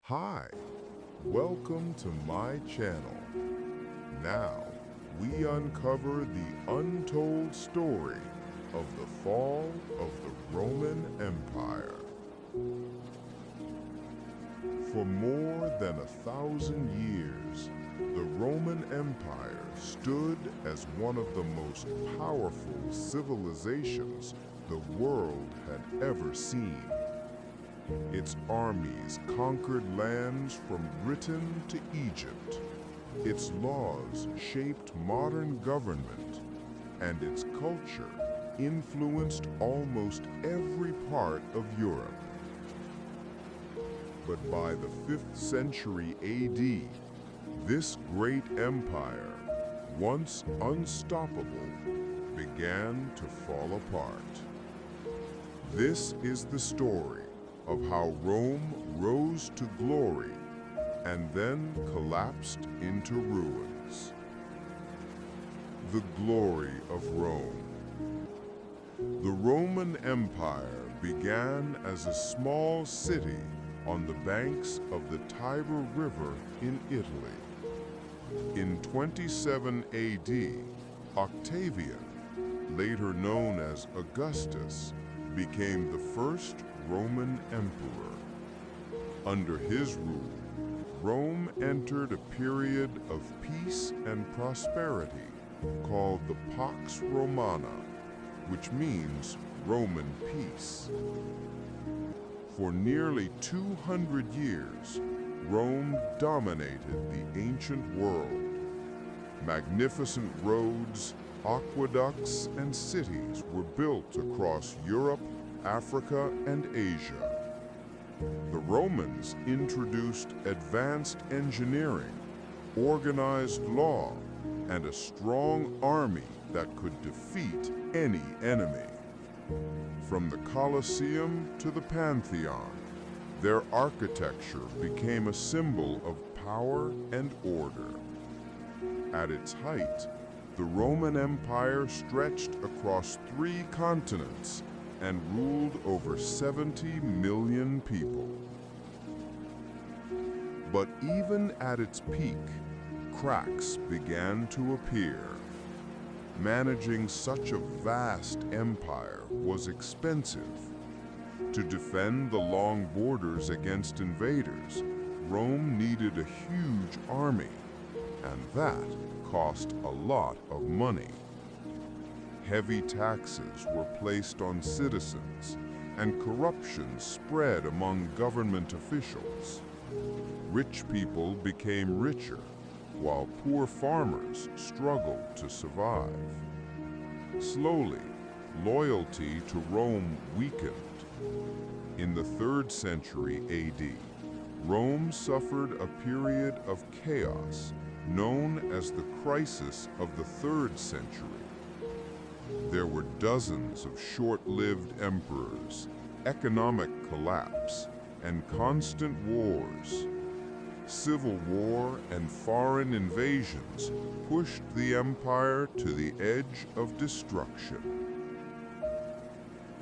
Hi, welcome to my channel. Now, we uncover the untold story of the fall of the Roman Empire. For more than 1,000 years, the Roman Empire stood as one of the most powerful civilizations the world had ever seen. Its armies conquered lands from Britain to Egypt. Its laws shaped modern government, and its culture influenced almost every part of Europe. But by the 5th century AD, this great empire, once unstoppable, began to fall apart. This is the story of how Rome rose to glory and then collapsed into ruins. The glory of Rome. The Roman Empire began as a small city on the banks of the Tiber River in Italy. In 27 AD, Octavian, later known as Augustus, became the first Roman emperor. Under his rule, Rome entered a period of peace and prosperity called the Pax Romana, which means Roman peace. For nearly 200 years, Rome dominated the ancient world. Magnificent roads, aqueducts, and cities were built across Europe, Africa, and Asia. The Romans introduced advanced engineering, organized law, and a strong army that could defeat any enemy. From the Colosseum to the Pantheon, their architecture became a symbol of power and order. At its height, the Roman Empire stretched across 3 continents and ruled over 70 million people. But even at its peak, cracks began to appear. Managing such a vast empire was expensive. To defend the long borders against invaders, Rome needed a huge army, and that cost a lot of money. Heavy taxes were placed on citizens, and corruption spread among government officials. Rich people became richer, while poor farmers struggled to survive. Slowly, loyalty to Rome weakened. In the 3rd century AD, Rome suffered a period of chaos known as the crisis of the 3rd century. There were dozens of short-lived emperors, economic collapse, and constant wars. Civil war and foreign invasions pushed the empire to the edge of destruction.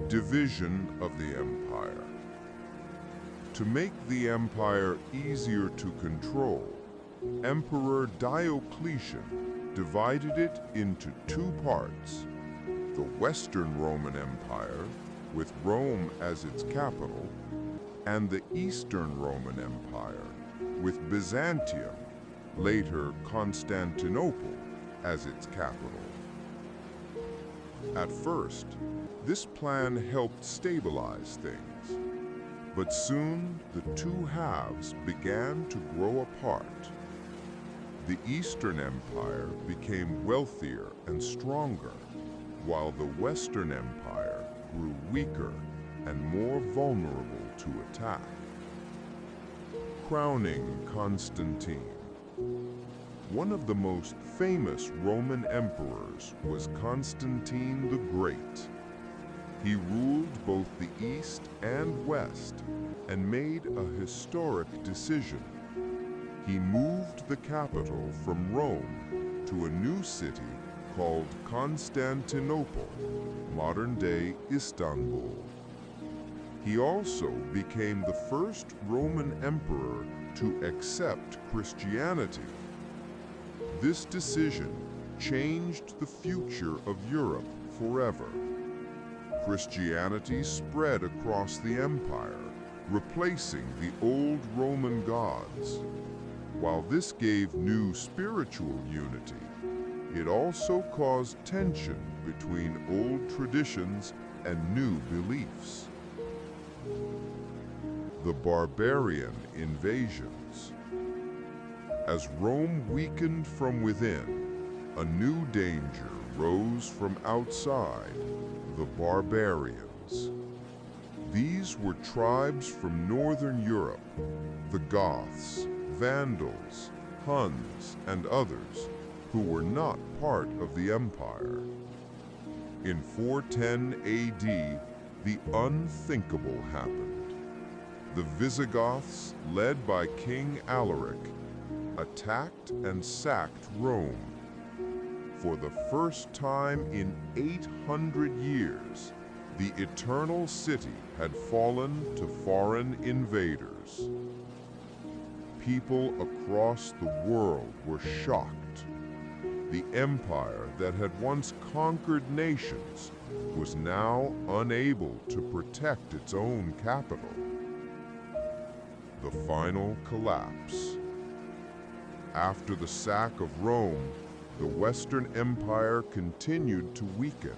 Division of the empire. To make the empire easier to control, Emperor Diocletian divided it into 2 parts: the Western Roman Empire, with Rome as its capital, and the Eastern Roman Empire, with Byzantium, later Constantinople, as its capital. At first, this plan helped stabilize things, but soon the 2 halves began to grow apart. The Eastern Empire became wealthier and stronger, while the Western Empire grew weaker and more vulnerable to attack. Crowning Constantine. One of the most famous Roman emperors was Constantine the Great. He ruled both the East and West and made a historic decision. He moved the capital from Rome to a new city called Constantinople, modern-day Istanbul. He also became the first Roman emperor to accept Christianity. This decision changed the future of Europe forever. Christianity spread across the empire, replacing the old Roman gods. While this gave new spiritual unity, it also caused tension between old traditions and new beliefs. The barbarian invasions. As Rome weakened from within, a new danger rose from outside: the barbarians. These were tribes from northern Europe, the Goths, Vandals, Huns, and others, who were not part of the empire. In 410 AD, the unthinkable happened. The Visigoths, led by King Alaric, attacked and sacked Rome. For the first time in 800 years, the Eternal City had fallen to foreign invaders. People across the world were shocked. The empire that had once conquered nations was now unable to protect its own capital. The final collapse. After the sack of Rome, the Western Empire continued to weaken.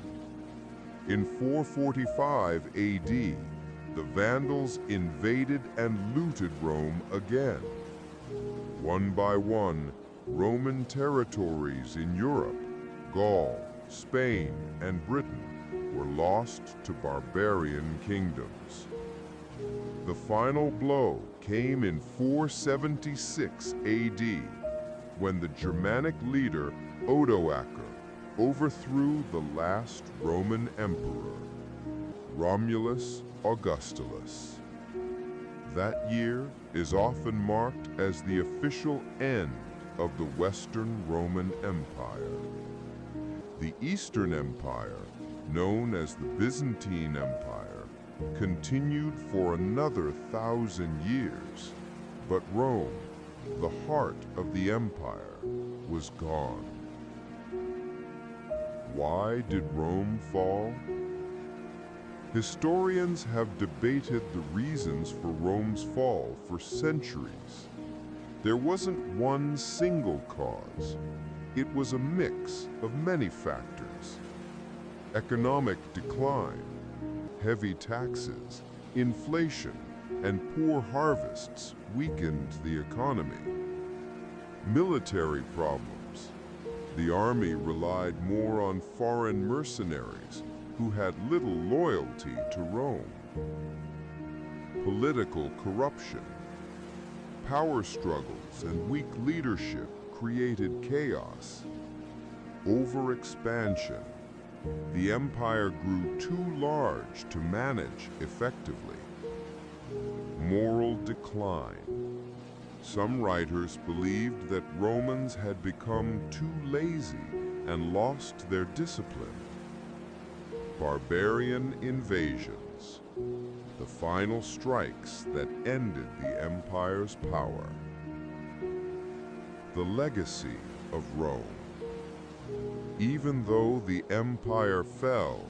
In 445 AD, the Vandals invaded and looted Rome again. One by one, Roman territories in Europe, Gaul, Spain, and Britain were lost to barbarian kingdoms. The final blow came in 476 AD, when the Germanic leader Odoacer overthrew the last Roman emperor, Romulus Augustulus. That year is often marked as the official end of the Western Roman Empire. The Eastern Empire, known as the Byzantine Empire, continued for another 1,000 years, but Rome, the heart of the empire, was gone. Why did Rome fall? Historians have debated the reasons for Rome's fall for centuries. There wasn't one single cause. It was a mix of many factors. Economic decline, heavy taxes, inflation, and poor harvests weakened the economy. Military problems. The army relied more on foreign mercenaries who had little loyalty to Rome. Political corruption. Power struggles and weak leadership created chaos. Overexpansion. The empire grew too large to manage effectively. Moral decline. Some writers believed that Romans had become too lazy and lost their discipline. Barbarian invasions. The final strikes that ended the empire's power. The legacy of Rome. Even though the empire fell,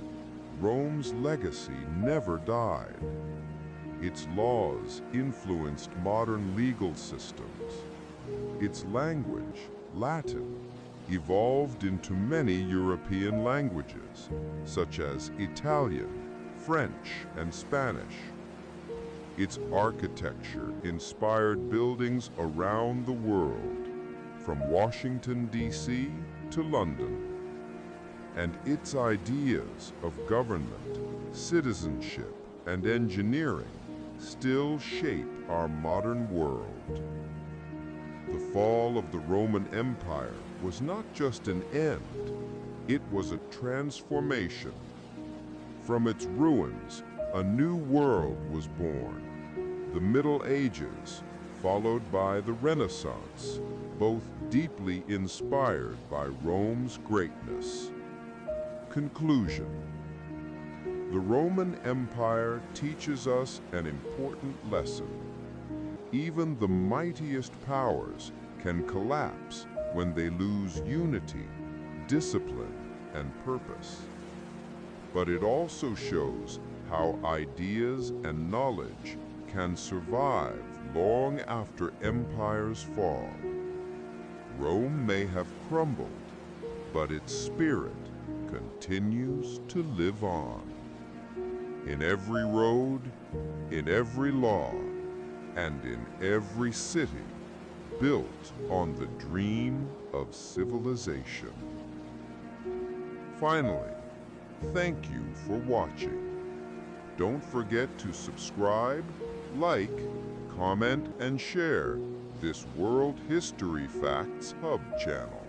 Rome's legacy never died. Its laws influenced modern legal systems. Its language, Latin, evolved into many European languages, such as Italian, French, and Spanish. Its architecture inspired buildings around the world, from Washington, D.C. to London. And its ideas of government, citizenship, and engineering still shape our modern world. The fall of the Roman Empire was not just an end, it was a transformation. From its ruins, a new world was born. The Middle Ages, followed by the Renaissance, both deeply inspired by Rome's greatness. Conclusion. The Roman Empire teaches us an important lesson. Even the mightiest powers can collapse when they lose unity, discipline, and purpose. But it also shows how ideas and knowledge can survive long after empires fall. Rome may have crumbled, but its spirit continues to live on. In every road, in every law, and in every city built on the dream of civilization. Finally, thank you for watching. Don't forget to subscribe, like, comment, and share this World History Facts Hub channel.